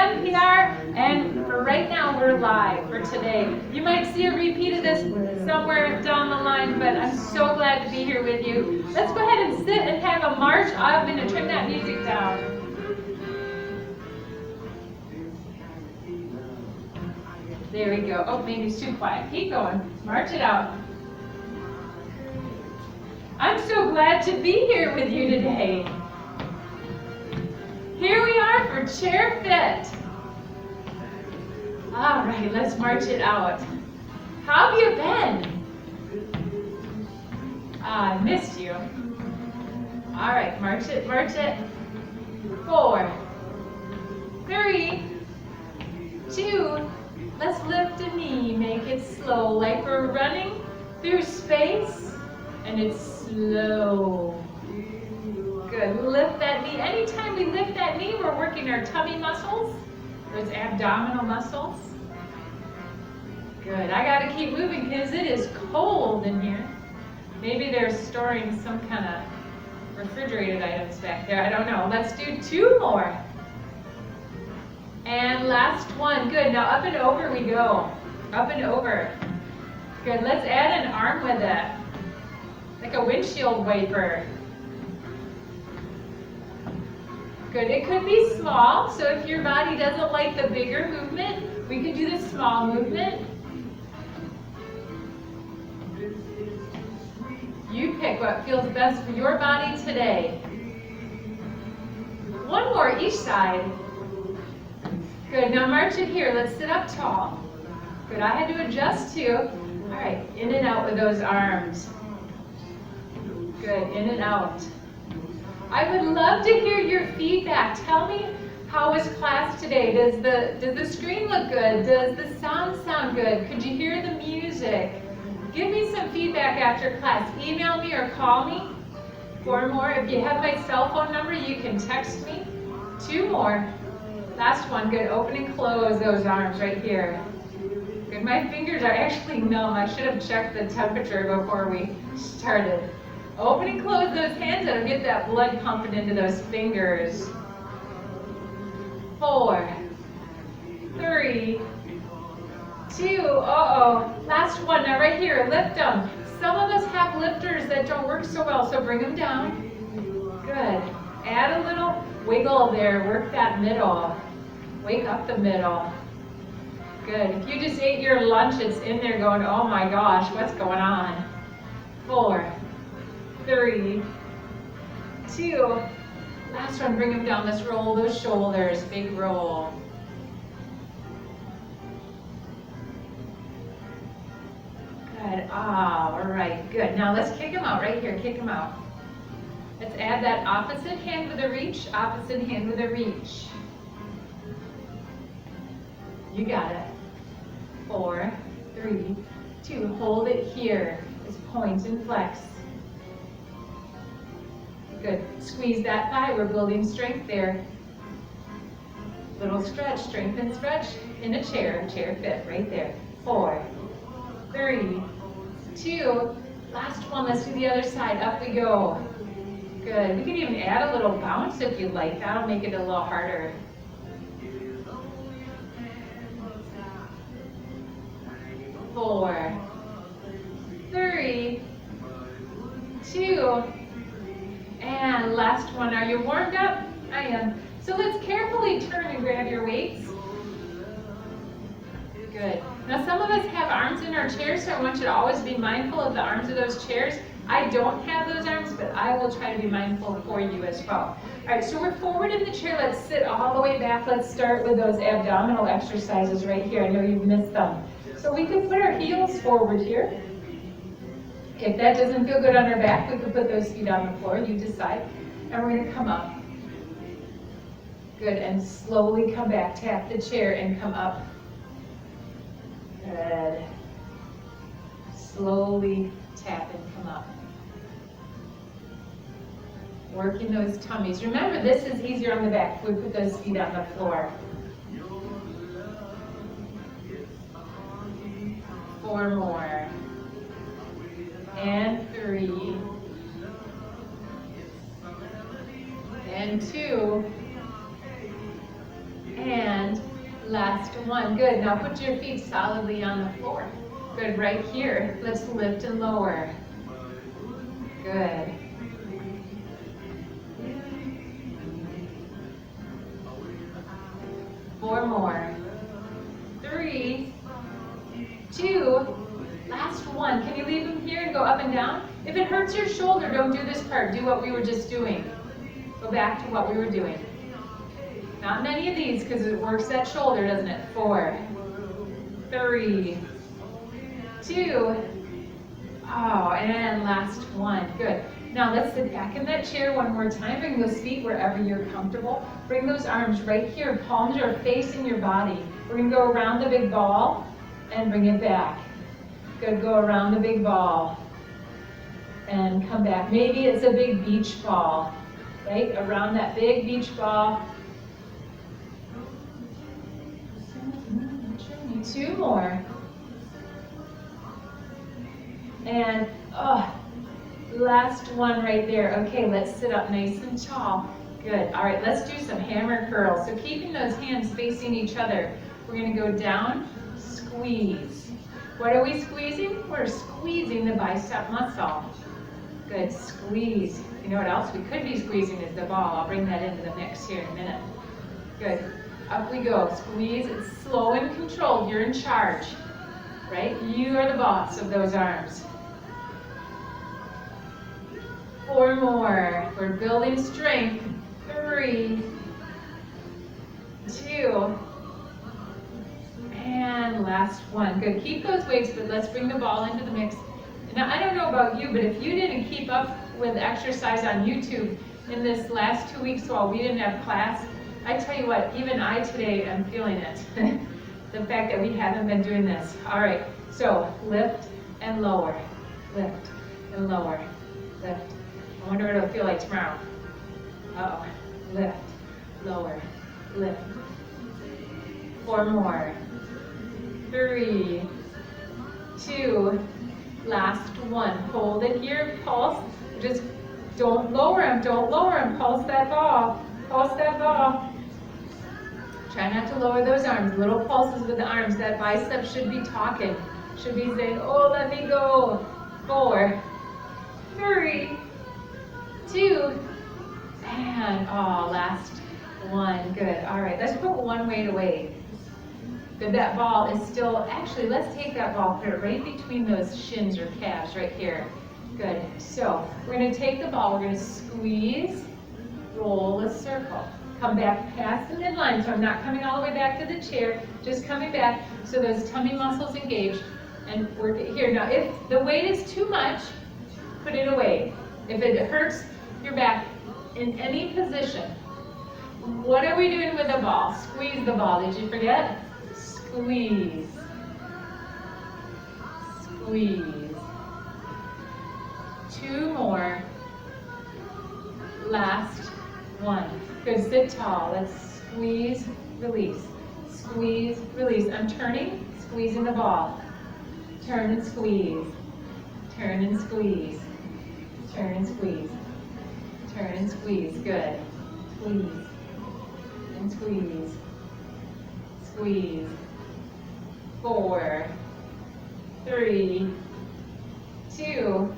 NPR, and for right now, we're live for today. You might see a repeat of this somewhere down the line, but I'm so glad to be here with you. Let's go ahead and sit and have a march. I'm going to turn that music down. There we go. Oh, maybe it's too quiet. Keep going. March it out. I'm so glad to be here with you today. Here we are for Chair Fit. All right, let's march it out. How have you been? I missed you. All right, march it, march it. 4, 3, 2, let's lift a knee, make it slow, like we're running through space, and it's slow. Good, lift that knee. Anytime we lift that knee, we're working our tummy muscles, those abdominal muscles. Good, I gotta keep moving because it is cold in here. Maybe they're storing some kind of refrigerated items back there, I don't know. Let's do 2 more. And last one, good, now up and over we go. Up and over. Good, let's add an arm with it, like a windshield wiper. Good, it could be small, so if your body doesn't like the bigger movement, we can do the small movement. You pick what feels best for your body today. 1 more each side. Good, now march it here, let's sit up tall. Good, I had to adjust too. All right, in and out with those arms. Good, in and out. I would love to hear your feedback. Tell me, how was class today? Does the screen look good? Does the sound good? Could you hear the music? Give me some feedback after class. Email me or call me. 4 more. If you have my cell phone number, you can text me. 2 more. Last one. Good. Open and close those arms right here. Good. My fingers are actually numb. I should have checked the temperature before we started. Open and close those hands. That'll get that blood pumping into those fingers. 4, 3, 2, last one. Now right here, lift them. Some of us have lifters that don't work so well, so bring them down. Good. Add a little wiggle there. Work that middle. Wake up the middle. Good. If you just ate your lunch, it's in there going, oh my gosh, what's going on? 4, 3, 2, last one, bring them down. Let's roll those shoulders, big roll. Good, all right, good. Now let's kick them out right here, kick them out. Let's add that opposite hand with a reach, opposite hand with a reach. You got it. 4, 3, 2, hold it here. Just point and flex. Good. Squeeze that thigh. We're building strength there. Little stretch, strength and stretch in a chair. Chair fit right there. 4, 3, 2. Last one. Let's do the other side. Up we go. Good. We can even add a little bounce if you'd like. That'll make it a little harder. 4, 3, 2. And last one, are you warmed up? I am. So let's carefully turn and grab your weights. Good. Now some of us have arms in our chairs, so I want you to always be mindful of the arms of those chairs. I don't have those arms, but I will try to be mindful for you as well. All right, so we're forward in the chair. Let's sit all the way back. Let's start with those abdominal exercises right here. I know you've missed them. So we can put our heels forward here. If that doesn't feel good on our back, we can put those feet on the floor. You decide. And we're going to come up. Good. And slowly come back. Tap the chair and come up. Good. Slowly tap and come up. Working those tummies. Remember, this is easier on the back if we put those feet on the floor. 4 more. And 3. And 2. And Last one. Good. Now put your feet solidly on the floor. Good. Right here. Let's lift and lower. Good. Four more. 3, 2, last one. Can you leave them here and go up and down? If it hurts your shoulder, don't do this part. Do what we were just doing. Go back to what we were doing. Not many of these because it works that shoulder, doesn't it? 4, 3, 2, oh, and last one. Good. Now let's sit back in that chair one more time. Bring those feet wherever you're comfortable. Bring those arms right here. Palms are facing your body. We're going to go around the big ball and bring it back. Good. Go around the big ball and come back. Maybe it's a big beach ball, right? Around that big beach ball. 2 more. And, last one right there. Okay, let's sit up nice and tall. Good. All right, let's do some hammer curls. So keeping those hands facing each other, we're going to go down, squeeze. What are we squeezing? We're squeezing the bicep muscle. Good. Squeeze. You know what else we could be squeezing is the ball. I'll bring that into the mix here in a minute. Good. Up we go. Squeeze. It's slow and controlled. You're in charge, right? You are the boss of those arms. 4 more. We're building strength. 3, 2, and last one. Good. Keep those weights, but let's bring the ball into the mix. Now, I don't know about you, but if you didn't keep up with exercise on YouTube in this last 2 weeks while we didn't have class, I tell you what, even I today am feeling it. The fact that we haven't been doing this. All right, so lift and lower. Lift and lower. Lift. I wonder what it'll feel like tomorrow. Uh-oh. Lift, lower, lift. 4 more. 3, 2, last one. Hold it here, pulse. Just don't lower them, don't lower them. Pulse that ball, pulse that ball. Try not to lower those arms. Little pulses with the arms. That bicep should be talking. Should be saying, oh, let me go. 4, 3, 2, and last one. Good. All right, let's put one weight away. Good. That ball is still, actually, let's take that ball, put it right between those shins or calves right here. Good. So we're going to take the ball, we're going to squeeze, roll a circle. Come back past the midline, so I'm not coming all the way back to the chair, just coming back so those tummy muscles engage, and work it here. Now, if the weight is too much, put it away. If it hurts your back in any position, what are we doing with the ball? Squeeze the ball. Did you forget? Squeeze. Squeeze. 2 more. Last one. Good. Sit tall. Let's squeeze, release. Squeeze, release. I'm turning, squeezing the ball. Turn and squeeze. Turn and squeeze. Turn and squeeze. Turn and squeeze. Good. Squeeze. And squeeze. Squeeze. 4, 3, 2,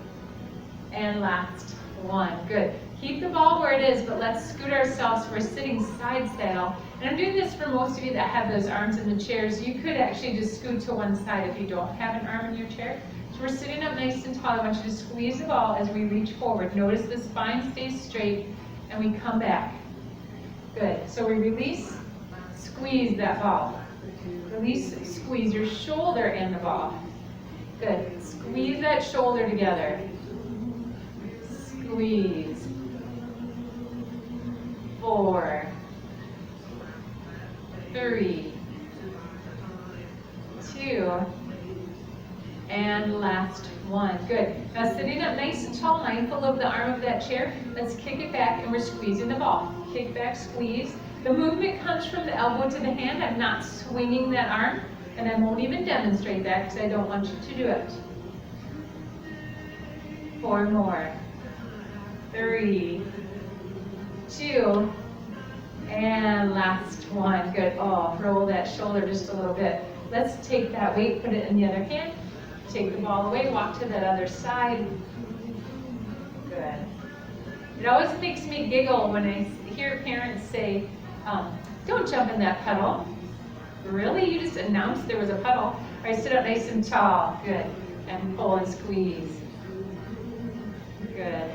and last one. Good. Keep the ball where it is, but let's scoot ourselves. We're sitting side saddle. And I'm doing this for most of you that have those arms in the chairs. You could actually just scoot to one side if you don't have an arm in your chair. So we're sitting up nice and tall. I want you to squeeze the ball as we reach forward. Notice the spine stays straight, and we come back. Good. So we release, squeeze that ball. Release, squeeze your shoulder and the ball. Good. Squeeze that shoulder together. Squeeze. 4, 3, 2, and last one. Good. Now sitting up nice and tall, mindful of the arm of that chair, let's kick it back and we're squeezing the ball. Kick back, squeeze. The movement comes from the elbow to the hand. I'm not swinging that arm, and I won't even demonstrate that because I don't want you to do it. 4 more. 3, 2, And last one, good. Oh, roll that shoulder just a little bit. Let's take that weight, put it in the other hand. Take the ball away, walk to that other side. Good. It always makes me giggle when I hear parents say, don't jump in that puddle. Really? You just announced there was a puddle. All right, sit up nice and tall. Good. And pull and squeeze. Good.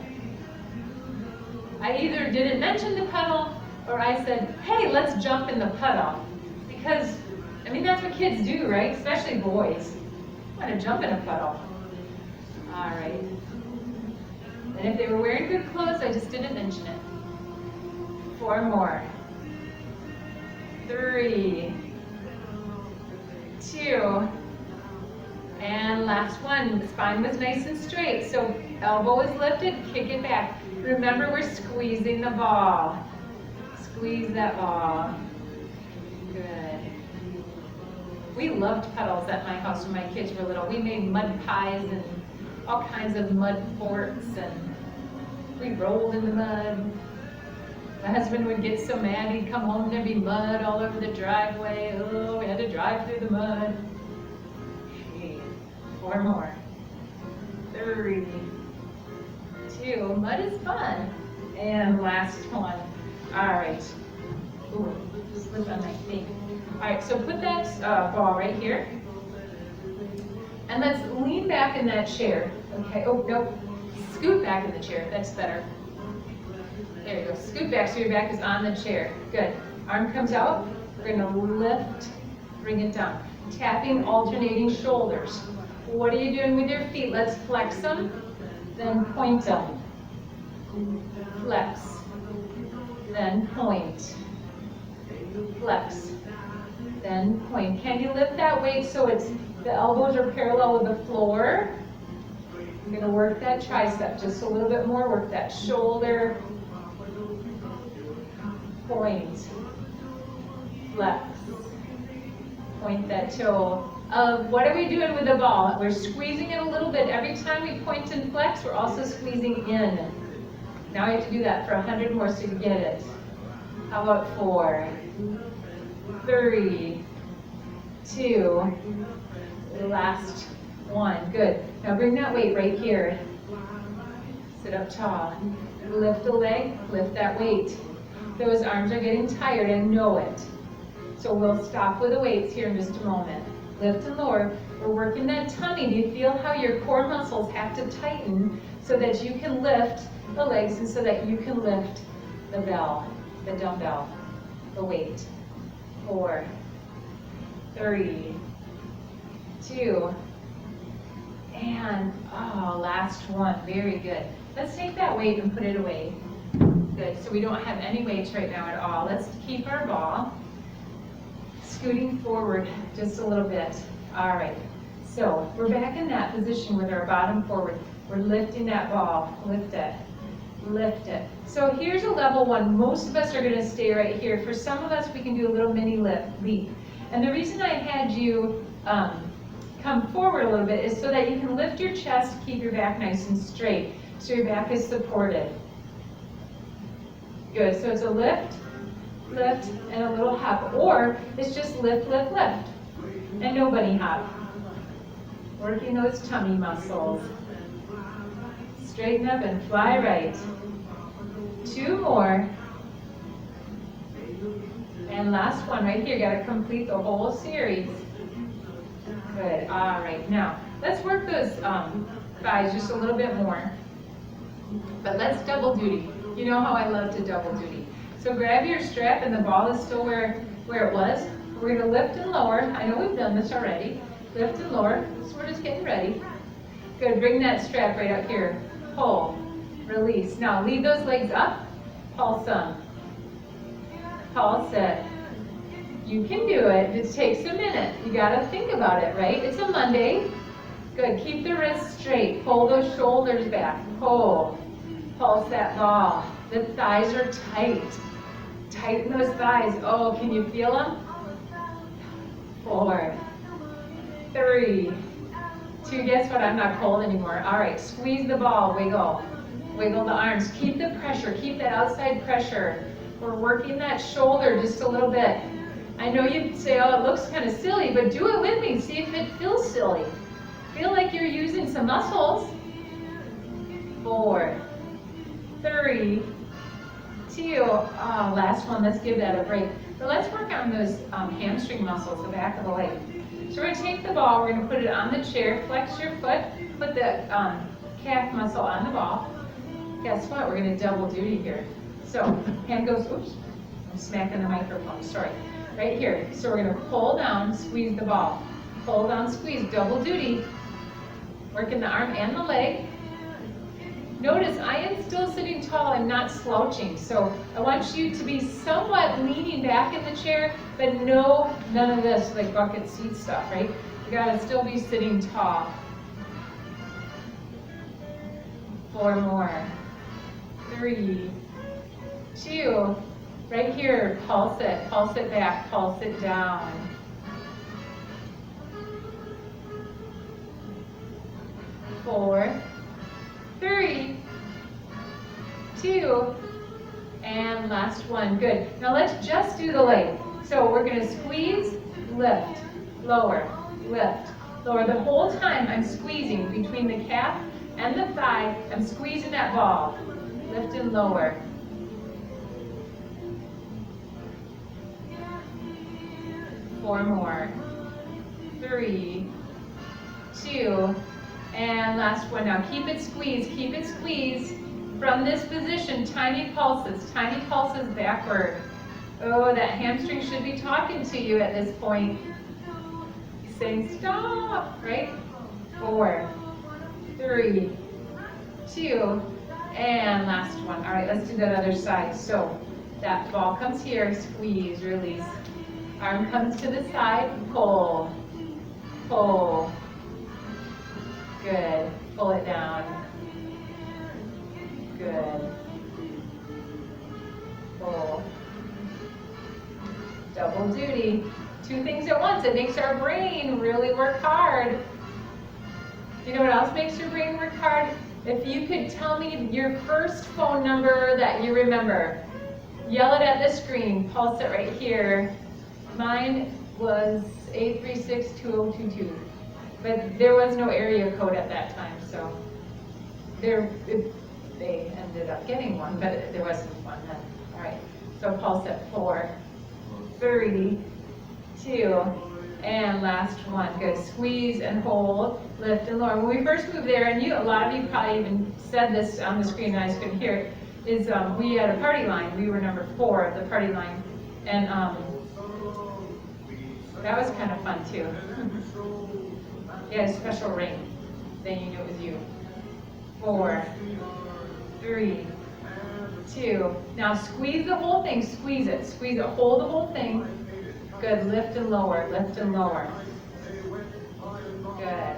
I either didn't mention the puddle or I said, hey, let's jump in the puddle. Because, I mean, that's what kids do, right? Especially boys. Want to jump in a puddle. All right. And if they were wearing good clothes, I just didn't mention it. 4 more. 3, 2, and last one. The spine was nice and straight. So elbow is lifted, kick it back. Remember, we're squeezing the ball. Squeeze that ball. Good. We loved puddles at my house when my kids were little. We made mud pies and all kinds of mud forts, and we rolled in the mud. My husband would get so mad, he'd come home and there'd be mud all over the driveway. Oh, we had to drive through the mud. 4 more. 3, 2, mud is fun. And last one. All right. Ooh, slip on my thing. All right, so put that ball right here. And let's lean back in that chair. Okay, oh, no. Scoot back in the chair, that's better. There you go, scoot back so your back is on the chair. Good. Arm comes out, we're gonna lift, bring it down. Tapping, alternating shoulders. What are you doing with your feet? Let's flex them, then point them. Flex, then point. Flex, then point. Can you lift that weight so the elbows are parallel with the floor? You're gonna work that tricep just a little bit more, work that shoulder. Point, flex, point that toe. What are we doing with the ball? We're squeezing it a little bit. Every time we point and flex, we're also squeezing in. Now we have to do that for 100 more so you get it. How about 4, 3, 2, last one. Good. Now bring that weight right here. Sit up tall. Lift the leg, lift that weight. Those arms are getting tired, I know it. So we'll stop with the weights here in just a moment. Lift and lower. We're working that tummy. Do you feel how your core muscles have to tighten so that you can lift the legs and so that you can lift the dumbbell, the weight? 4, 3, 2, and last one. Very good. Let's take that weight and put it away. Good, so we don't have any weights right now at all. Let's keep our ball scooting forward just a little bit. All right, so we're back in that position with our bottom forward. We're lifting that ball, lift it, lift it. So here's a level 1. Most of us are gonna stay right here. For some of us, we can do a little mini leap. And the reason I had you come forward a little bit is so that you can lift your chest, keep your back nice and straight, so your back is supported. Good, so it's a lift, lift, and a little hop. Or it's just lift, lift, lift, and no bunny hop. Working those tummy muscles. Straighten up and fly right. 2 more. And last one right here, gotta complete the whole series. Good, all right, now let's work those thighs just a little bit more. But let's double duty. You know how I love to double duty. So grab your strap and the ball is still where it was. We're gonna lift and lower. I know we've done this already. Lift and lower, so we're just getting ready. Good, bring that strap right up here. Pull, release. Now leave those legs up, pulse them. Pulse it. You can do it, it takes a minute. You gotta think about it, right? It's a Monday. Good, keep the wrists straight. Pull those shoulders back, pull. Pulse that ball. The thighs are tight. Tighten those thighs. Oh, can you feel them? 4, 3, 2. Guess what? I'm not cold anymore. All right, squeeze the ball. Wiggle. Wiggle the arms. Keep the pressure. Keep that outside pressure. We're working that shoulder just a little bit. I know you'd say, oh, it looks kind of silly, but do it with me. See if it feels silly. Feel like you're using some muscles. 4, 3, 2, last one, let's give that a break. But let's work on those hamstring muscles, the back of the leg. So we're going to take the ball, we're going to put it on the chair, flex your foot, put the calf muscle on the ball. Guess what, we're going to double duty here. So hand goes, oops, I'm smacking the microphone, sorry. Right here, so we're going to pull down, squeeze the ball. Pull down, squeeze, double duty. Working the arm and the leg. Notice I am still sitting tall and not slouching, so I want you to be somewhat leaning back in the chair, but no, none of this like bucket seat stuff, right? You gotta still be sitting tall. 4 more. 3, 2, right here, pulse it back, pulse it down. 4, 3, 2, and last one. Good. Now let's just do the leg. So we're going to squeeze, lift, lower, lift, lower. The whole time I'm squeezing between the calf and the thigh. I'm squeezing that ball. Lift and lower. 4 more. 3, 2, and last one. Now keep it squeezed from this position. Tiny pulses backward. Oh, that hamstring should be talking to you at this point. He's saying stop, right? 4, 3, 2, and last one. All right, let's do that other side. So that ball comes here, squeeze, release. Arm comes to the side, pull, pull. Good. Pull it down. Good. Pull. Double duty. 2 things at once. It makes our brain really work hard. You know what else makes your brain work hard? If you could tell me your first phone number that you remember. Yell it at the screen. Pulse it right here. Mine was 836-2022. But there was no area code at that time, so they ended up getting one, but there wasn't one then. All right, so pulse at 4, 3, 2, and last one. Good. Squeeze and hold, lift and lower. When we first moved there, and a lot of you probably even said this on the screen and I just couldn't hear it, is we had a party line. We were number 4 of the party line, and that was kind of fun too. Yeah, a special ring. Then you knew it was you. 4, 3, 2. Now squeeze the whole thing. Squeeze it. Squeeze it. Hold the whole thing. Good. Lift and lower. Lift and lower. Good.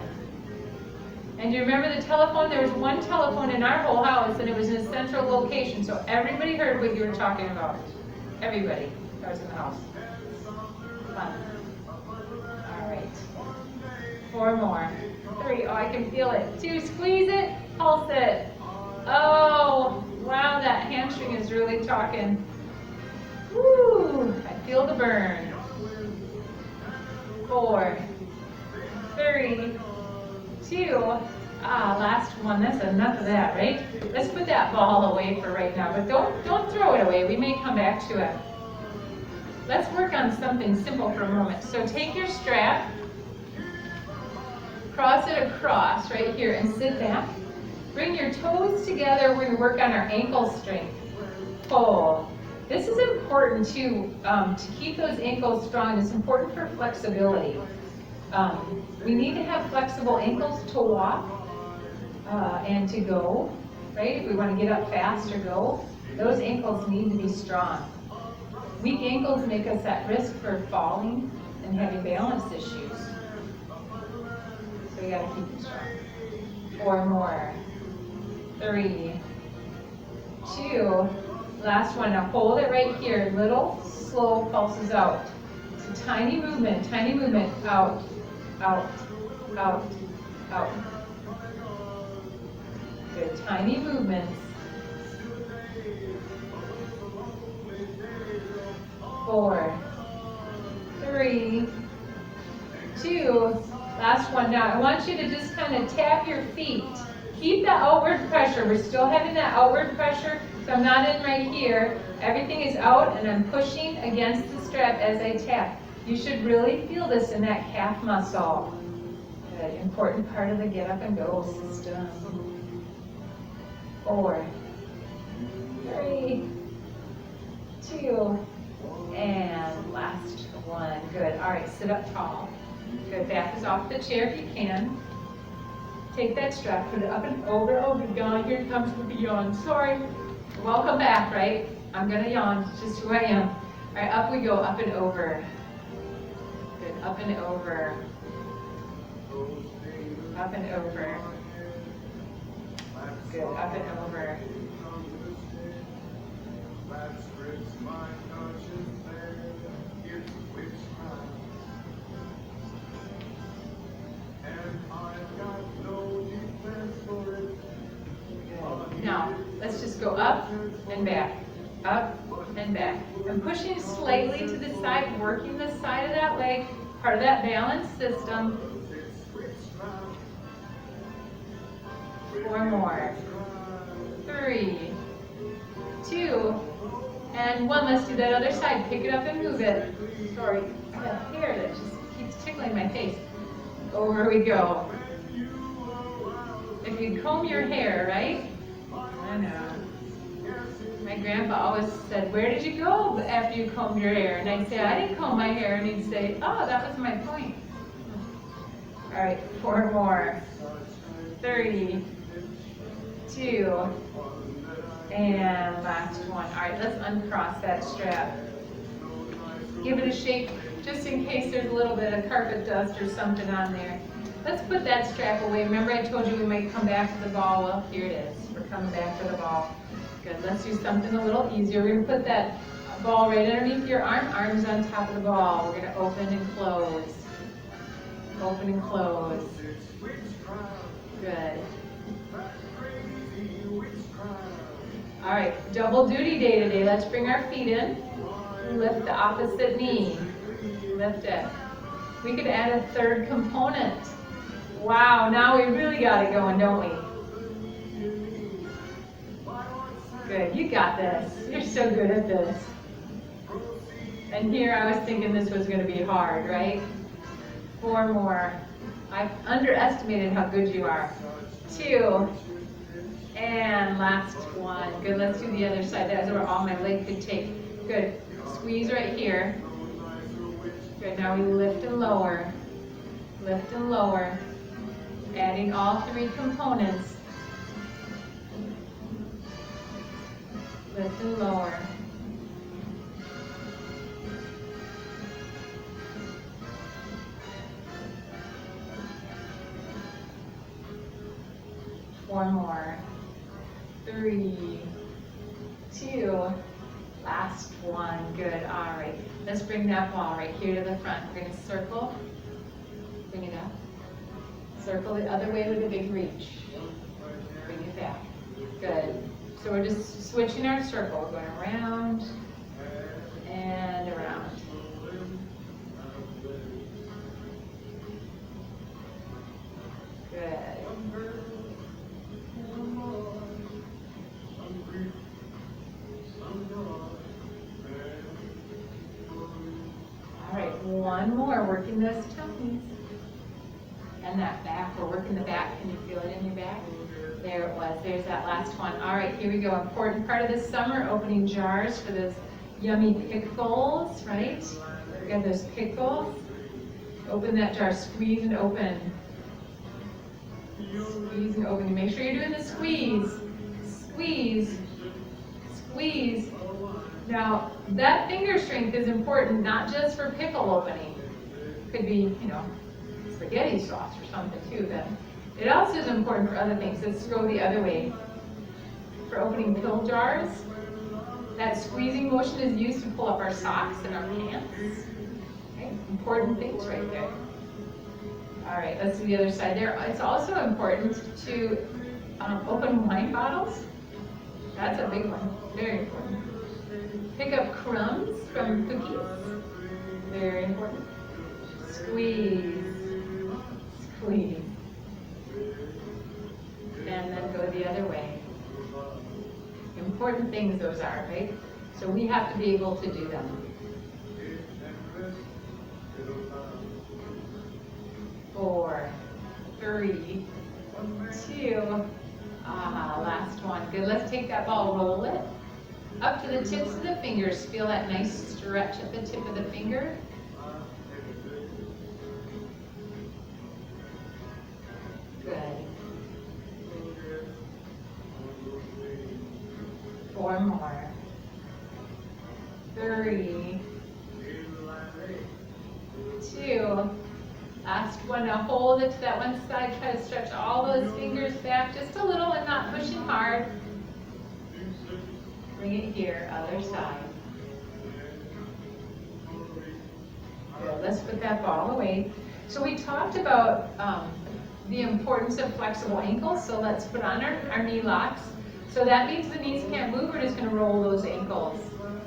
And you remember the telephone? There was one telephone in our whole house, and it was in a central location, so everybody heard what you were talking about. Everybody that was in the house. Fun. All right. 4 more. 3, oh, I can feel it. 2, squeeze it, pulse it. Oh, wow, that hamstring is really talking. Woo, I feel the burn. 4, 3, 2, last one. That's enough of that, right? Let's put that ball away for right now, but don't throw it away. We may come back to it. Let's work on something simple for a moment. So take your strap, cross it across right here and sit back. Bring your toes together. We're going to work on our ankle strength. Pull. This is important too, to keep those ankles strong. It's important for flexibility. We need to have flexible ankles to walk and to go, right? If we want to get up fast or go, those ankles need to be strong. Weak ankles make us at risk for falling and having balance issues. So we got to keep them strong. 4 more. 3, 2, last one. Now hold it right here. Little slow pulses out. It's a tiny movement, out, out, out, out. Good, tiny movements. 4, 3, 2, last one. Now I want you to just kind of tap your feet. Keep the outward pressure. We're still having that outward pressure, so I'm not in right here. Everything is out and I'm pushing against the strap as I tap. You should really feel this in that calf muscle. Good. Important part of the get up and go system. 4, 3, 2, and last one. Good. All right, sit up tall. Good. Back is off the chair if you can. Take that strap, put it up and over. Oh, good yawn. Here comes the yawn. Sorry. Welcome back, right? I'm going to yawn. It's just who I am. All right, up we go, up and over. Good. Up and over. Up and over. Good. Up and over. Now, let's just go up and back, up and back. I'm pushing slightly to the side, working the side of that leg, part of that balance system. 4 more. 3, 2, and 1. Let's do that other side. Pick it up and move it. Sorry, I got hair that just keeps tickling my face. Over we go. If you comb your hair, right? I know. My grandpa always said, "Where did you go after you combed your hair?" And I'd say, "I didn't comb my hair." And he'd say, "Oh, that was my point." All right, 4 more. 3, 2, and last one. All right, let's uncross that strap. Give it a shake, just in case there's a little bit of carpet dust or something on there. Let's put that strap away. Remember I told you we might come back to the ball? Well, here it is. We're coming back to the ball. Good, let's do something a little easier. We're gonna put that ball right underneath your arm, arms on top of the ball. We're gonna open and close. Open and close. Good. All right, double duty day today. Let's bring our feet in. Lift the opposite knee. Lift it. We could add a third component. Wow, now we really got it going, don't we? Good, you got this. You're so good at this. And here I was thinking this was going to be hard, right? 4 more. I've underestimated how good you are. 2, and last one. Good, let's do the other side. That's where all my leg could take. Good, squeeze right here. Good, now we lift and lower. Lift and lower. Adding all 3 components. Lift and lower. One more. 3, 2, last one. Good. All right. Let's bring that ball right here to the front. We're going to circle. Bring it up. Circle the other way with a big reach. Bring it back. Good. So we're just switching our circle. We're going around and around. Good. All right, one more. Working those tummies. And that back, we're working the back. Can you feel it in your back? There it was. There's that last one. All right, here we go. Important part of this summer, opening jars for those yummy pickles, right? We got those pickles. Open that jar, squeeze and open. Squeeze and open. Make sure you're doing the squeeze. Squeeze. Squeeze. Now, that finger strength is important, not just for pickle opening. Could be, spaghetti sauce or something too. But it also is important for other things. Let's go the other way. For opening pill jars, that squeezing motion is used to pull up our socks and our pants. Okay? Important things right there. All right, let's do the other side there. It's also important to open wine bottles. That's a big one. Very important. Pick up crumbs from cookies. Very important. Squeeze. Squeeze. And then go the other way. Important things those are, right? So we have to be able to do them. 4, 3, 2, last one. Good, let's take that ball, roll it up to the tips of the fingers. Feel that nice stretch at the tip of the finger. Good. 4 more. 3, 2. Last one. Now hold it to that one side. Try to stretch all those fingers back just a little and not pushing hard. Bring it here, other side. Good. Let's put that ball away. So we talked about the importance of flexible ankles. So let's put on our knee locks. So that means the knees can't move. We're just going to roll those ankles.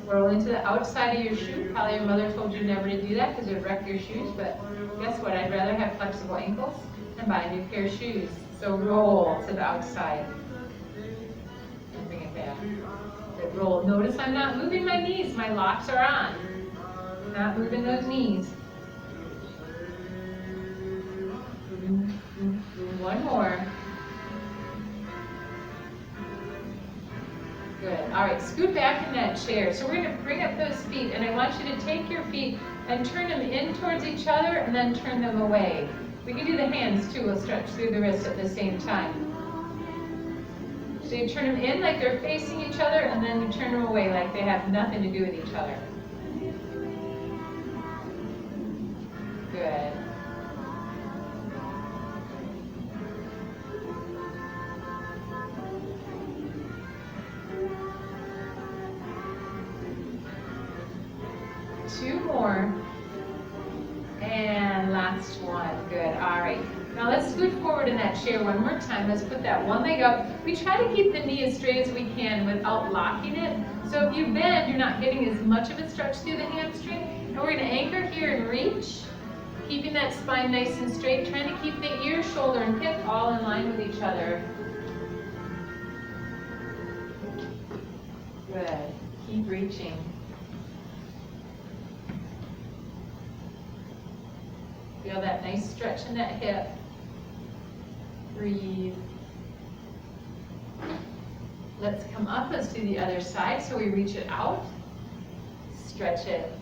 Roll into the outside of your shoe. Probably your mother told you never to do that because it would wreck your shoes. But guess what? I'd rather have flexible ankles than buy a new pair of shoes. So roll to the outside. And bring it back. Good. Roll. Notice I'm not moving my knees. My locks are on. Not moving those knees. One more. Good. All right, scoot back in that chair. So we're going to bring up those feet, and I want you to take your feet and turn them in towards each other and then turn them away. We can do the hands too. We'll stretch through the wrists at the same time. So you turn them in like they're facing each other, and then you turn them away like they have nothing to do with each other. Good. Two more. And last one. Good. All right. Now let's scoot forward in that chair one more time. Let's put that one leg up. We try to keep the knee as straight as we can without locking it. So if you bend, you're not getting as much of a stretch through the hamstring. And we're going to anchor here and reach, keeping that spine nice and straight, trying to keep the ear, shoulder, and hip all in line with each other. Good. Keep reaching. Feel that nice stretch in that hip. Breathe. Let's come up. Let's do the other side. So we reach it out. Stretch it.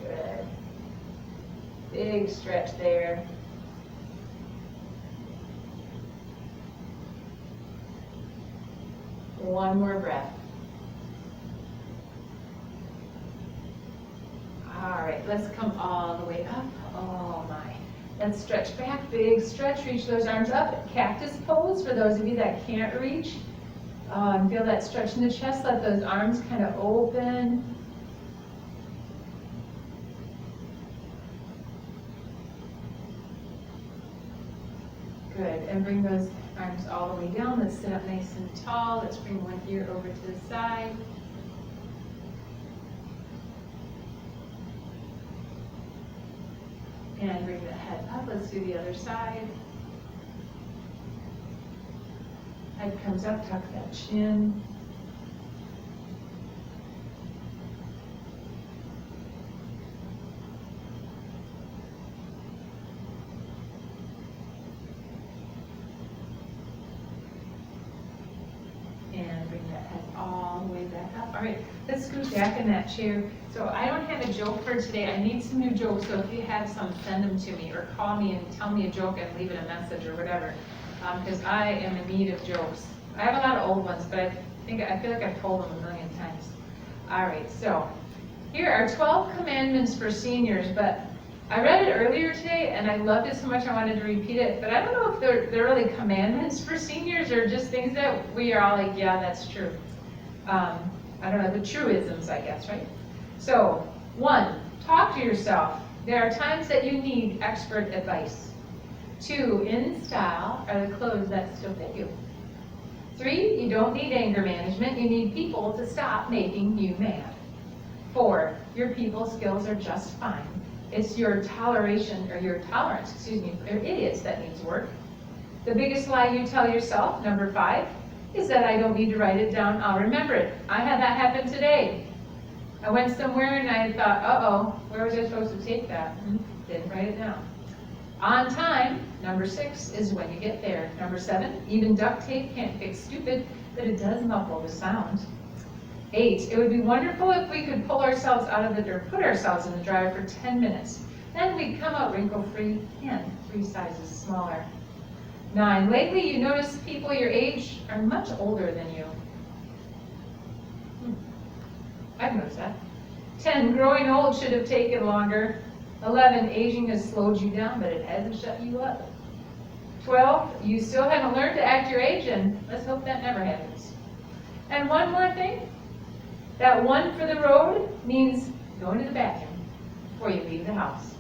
Good. Big stretch there. One more breath. All right, let's come all the way up. Oh my. Let's stretch back, big stretch. Reach those arms up. Cactus pose for those of you that can't reach. And feel that stretch in the chest. Let those arms kind of open. Good, and bring those arms all the way down. Let's sit up nice and tall. Let's bring one ear over to the side. And bring the head up. Let's do the other side. Head comes up, tuck that chin. And bring that head all the way back up. All right, let's scoot back in that chair. So I don't have a joke for today. I need some new jokes. So if you have some, send them to me or call me and tell me a joke and leave it a message or whatever. Because I am in need of jokes. I have a lot of old ones, but I feel like I've told them a million times. All right, so here are 12 commandments for seniors, but I read it earlier today and I loved it so much I wanted to repeat it, but I don't know if they're really commandments for seniors or just things that we are all like, yeah, that's true. I don't know, the truisms, I guess, right? So, 1, talk to yourself. There are times that you need expert advice. 2, in style are the clothes that still fit you. 3, you don't need anger management. You need people to stop making you mad. 4, your people skills are just fine. It's your tolerance, for idiots that needs work. The biggest lie you tell yourself, number 5, is that I don't need to write it down, I'll remember it. I had that happen today. I went somewhere and I thought, uh-oh, where was I supposed to take that? Didn't write it down. On time, number 6, is when you get there. Number 7, even duct tape can't fix stupid, but it does muffle the sound. 8, it would be wonderful if we could pull ourselves out of the dirt, put ourselves in the dryer for 10 minutes. Then we'd come out wrinkle-free and 3 sizes smaller. 9, lately you notice people your age are much older than you. I've noticed that. 10, growing old should have taken longer. 11, aging has slowed you down, but it hasn't shut you up. 12, you still haven't learned to act your age, and let's hope that never happens. And one more thing, that 1 for the road means going to the bathroom before you leave the house.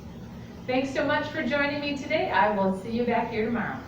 Thanks so much for joining me today. I will see you back here tomorrow.